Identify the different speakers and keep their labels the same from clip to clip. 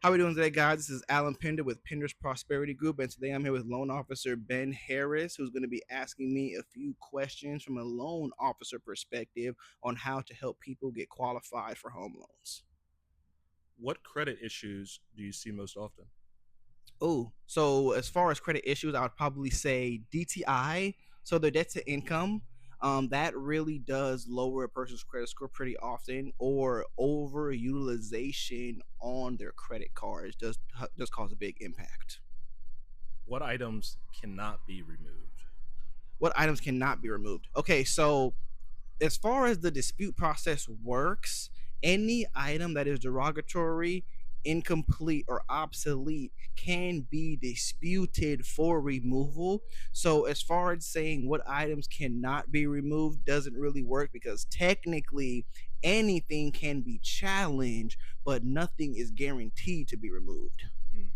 Speaker 1: How are we doing today, guys? This is Alan Pender with Pender's Prosperity Group, and today I'm here with loan officer Ben Harris, who's going to be asking me a few questions from a loan officer perspective on how to help people get qualified for home loans.
Speaker 2: What credit issues do you see most often?
Speaker 1: Oh, so as far as credit issues, I would probably say DTI, so the debt to income. That really does lower a person's credit score pretty often, or overutilization on their credit cards does cause a big impact.
Speaker 2: What items cannot be removed?
Speaker 1: What items cannot be removed? Okay, so as far as the dispute process works, any item that is derogatory, incomplete, or obsolete can be disputed for removal. So, as far as saying what items cannot be removed doesn't really work because technically anything can be challenged, but nothing is guaranteed to be removed.
Speaker 2: Hmm,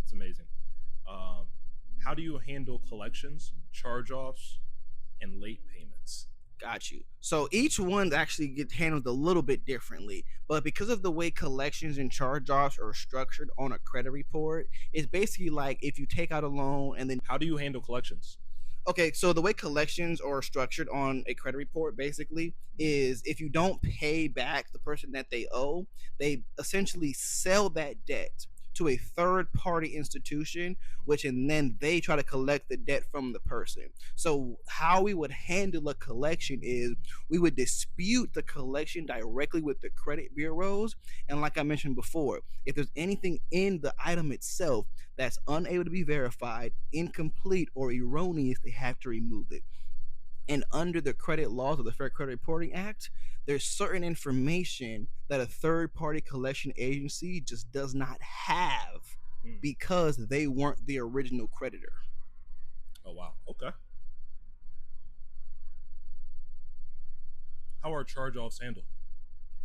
Speaker 2: it's amazing. Um, how do you handle collections, charge-offs, and late payments?
Speaker 1: Got you. So each one actually gets handled a little bit differently, but because of the way collections and charge-offs are structured on a credit report, it's basically like if you take out a loan and then
Speaker 2: How do you handle collections?
Speaker 1: okay, so the way collections are structured on a credit report basically is if you don't pay back the person that they owe, they essentially sell that debt to a third party institution, which and then they try to collect the debt from the person. So how we would handle a collection is we would dispute the collection directly with the credit bureaus. And like I mentioned before, if there's anything in the item itself that's unable to be verified, incomplete, or erroneous, they have to remove it. And under the credit laws of the Fair Credit Reporting Act, there's certain information that a third party collection agency just does not have
Speaker 2: Hmm.
Speaker 1: because they weren't the original creditor.
Speaker 2: Oh wow. Okay. How are charge-offs handled?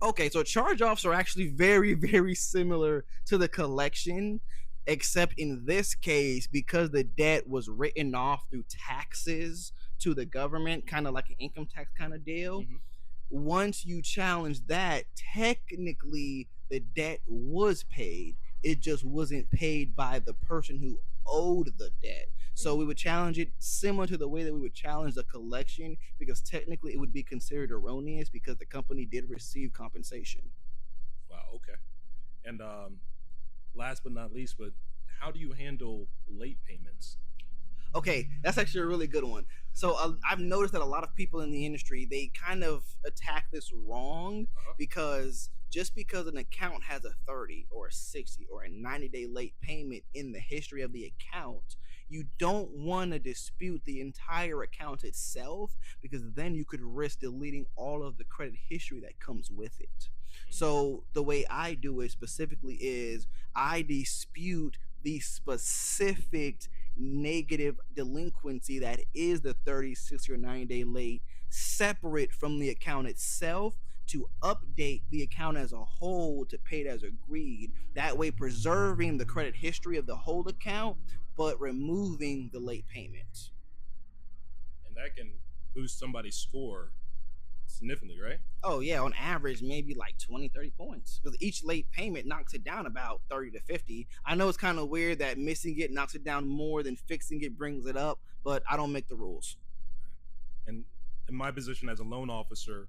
Speaker 1: Okay, so charge offs are actually very, very similar to the collection, except in this case, because the debt was written off through taxes to the government, kind of like an income tax kind of deal.
Speaker 2: Mm-hmm.
Speaker 1: Once you challenge that, technically the debt was paid. It just wasn't paid by the person who owed the debt. So we would challenge it similar to the way that we would challenge the collection because technically it would be considered erroneous because the company did receive compensation.
Speaker 2: Wow. Okay. And last but not least, but how do you handle late payments?
Speaker 1: Okay, that's actually a really good one. So I've noticed that a lot of people in the industry they kind of attack this wrong
Speaker 2: Uh-huh.
Speaker 1: because just because an account has a 30 or a 60 or a 90-day late payment in the history of the account, you don't want to dispute the entire account itself because then you could risk deleting all of the credit history that comes with it. So the way I do it specifically is I dispute the specific negative delinquency that is the 30, 60, or 90-day late separate from the account itself to update the account as a whole to pay it as agreed. That way, preserving the credit history of the whole account, but removing the late payments.
Speaker 2: And that can boost somebody's score significantly, right?
Speaker 1: Oh, yeah, on average, maybe like 20, 30 points. Because each late payment knocks it down about 30 to 50. I know it's kind of weird that missing it knocks it down more than fixing it brings it up, but I don't make the rules.
Speaker 2: And in my position as a loan officer,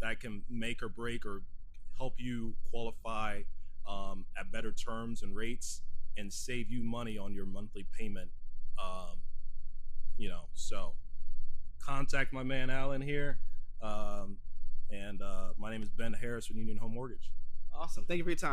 Speaker 2: that can make or break or help you qualify at better terms and rates and save you money on your monthly payment. Um, so contact my man Alan here. And my name is Ben Harris with Union Home Mortgage.
Speaker 1: Awesome. Thank you for your time.